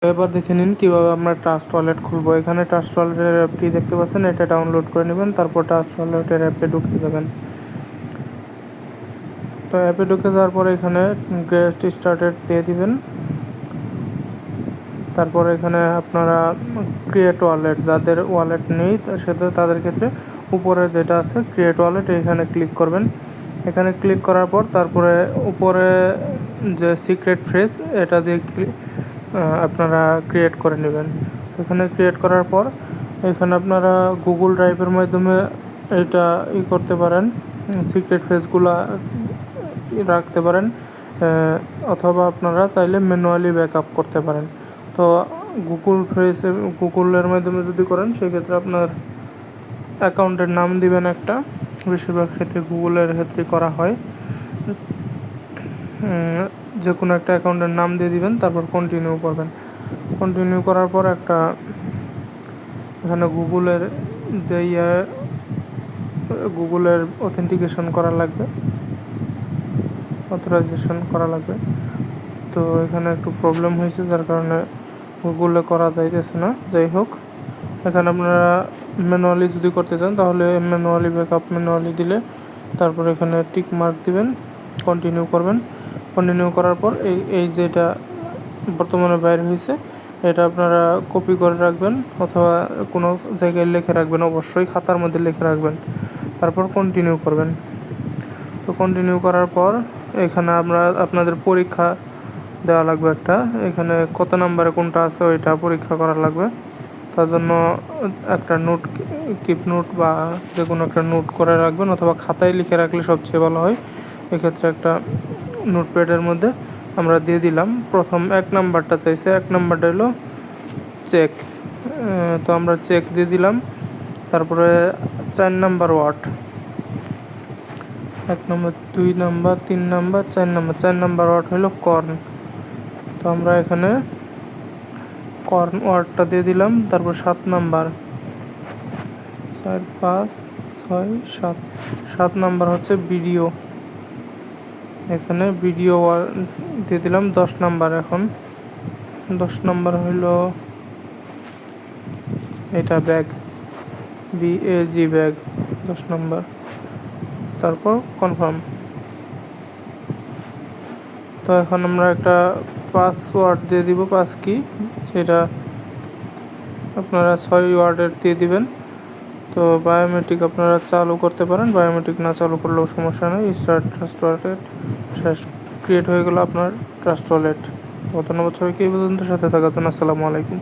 এবার দেখে নিন কীভাবে আমরা ট্রাস্ট ওয়ালেট খুলবো। এখানে ট্রাস্ট ওয়ালেটের অ্যাপটি দেখতে পাচ্ছেন, এটা ডাউনলোড করে নেবেন। তারপর ট্রাস্ট ওয়ালেটের অ্যাপে ঢুকে যাবেন। তো অ্যাপে ঢুকে যাওয়ার পরে এখানে গেট স্টার্টেড দিয়ে দিবেন। তারপর এখানে আপনারা ক্রিয়েট ওয়ালেট, যাদের ওয়ালেট নেই তাদের ক্ষেত্রে উপরে যেটা আছে ক্রিয়েট ওয়ালেট, এখানে ক্লিক করবেন। এখানে ক্লিক করার পর তারপরে উপরে যে সিক্রেট ফ্রেজ এটা দিয়ে আপনারা ক্রিয়েট করে নেবেন। এখানে ক্রিয়েট করার পর এখানে আপনারা গুগল ড্রাইভের মাধ্যমে এটা করতে পারেন, সিক্রেট ফ্রেজগুলো রাখতে পারেন, অথবা আপনারা চাইলে ম্যানুয়ালি ব্যাকআপ করতে পারেন। তো গুগলের মাধ্যমে যদি করেন সেক্ষেত্রে আপনার অ্যাকাউন্টের নাম দিবেন একটা, বেশিরভাগ ক্ষেত্রে গুগলের ক্ষেত্রে করা হয়। যে কোনো একটা অ্যাকাউন্টের নাম দিয়ে দিবেন, তারপর কন্টিনিউ করবেন। কন্টিনিউ করার পর একটা এখানে গুগলের অথেন্টিকেশন করা লাগবে, অথরাইজেশন করা লাগবে। তো এখানে একটু প্রবলেম হয়েছে, যার কারণে গুগলে করা যাইতেছে না। যাই হোক, এখানে আপনারা ম্যানুয়ালি যদি করতে চান তাহলে ম্যানুয়ালি ব্যাকআপ ম্যানুয়ালি দিলে তারপর এখানে টিক মার্ক দিবেন, কন্টিনিউ করবেন। কন্টিনিউ করার পর এই যেটা বর্তমানে বাইর হয়েছে এটা আপনারা কপি করে রাখবেন, অথবা কোনো জায়গায় লিখে রাখবেন, অবশ্যই খাতার মধ্যে লিখে রাখবেন। তারপর কন্টিনিউ করবেন। তো কন্টিনিউ করার পর এখানে আপনাদের পরীক্ষা দেওয়া লাগবে একটা, এখানে কত নাম্বারে কোনটা আছে ওইটা পরীক্ষা করা লাগবে। তার জন্য একটা কিপ নোট বা যে কোনো একটা নোট করে রাখবেন, অথবা খাতায় লিখে রাখলে সবচেয়ে ভালো হয়। এক্ষেত্রে একটা নোটপ্যাডের মধ্যে আমরা দিয়ে দিলাম। প্রথম 1 নাম্বারটা চাইছে, 1 নাম্বারটা হলো চেক, তো আমরা চেক দিয়ে দিলাম। তারপরে 4 নাম্বার ওয়ার্ড, 1 নম্বর, 2 নাম্বার, 3 নাম্বার, 4 নাম্বার ওয়ার্ড হলো কর্ন। তো আমরা এখানে কর্ন ওয়ার্ডটা দিয়ে দিলাম। তারপর 7 নাম্বার, 4, 5, 6, 7 নাম্বার হচ্ছে ভিডিও, এখানে ভিডিও দিয়ে দিলাম। 10 নাম্বার, এখন 10 নাম্বার হইলো এটা ব্যাগ, BAG ব্যাগ, 10 নাম্বার। তারপর কনফার্ম। তো এখন আমরা একটা পাসওয়ার্ড দিয়ে দিব, পাস কি, সেটা আপনারা 6 ওয়ার্ডের দিয়ে দিবেন। তো বায়োমেট্রিক আপনারা চালু করতে পারেন, বায়োমেট্রিক না চালু করলেও সমস্যা নেই। স্টার্ট ট্রাস্ট ওয়ালেট ক্রিয়েট হয়ে গেল আপনার ট্রাস্ট ওয়ালেট। ধন্যবাদ সবাইকে এই পর্যন্ত সাথে থাকার জন্য। আসসালামু আলাইকুম।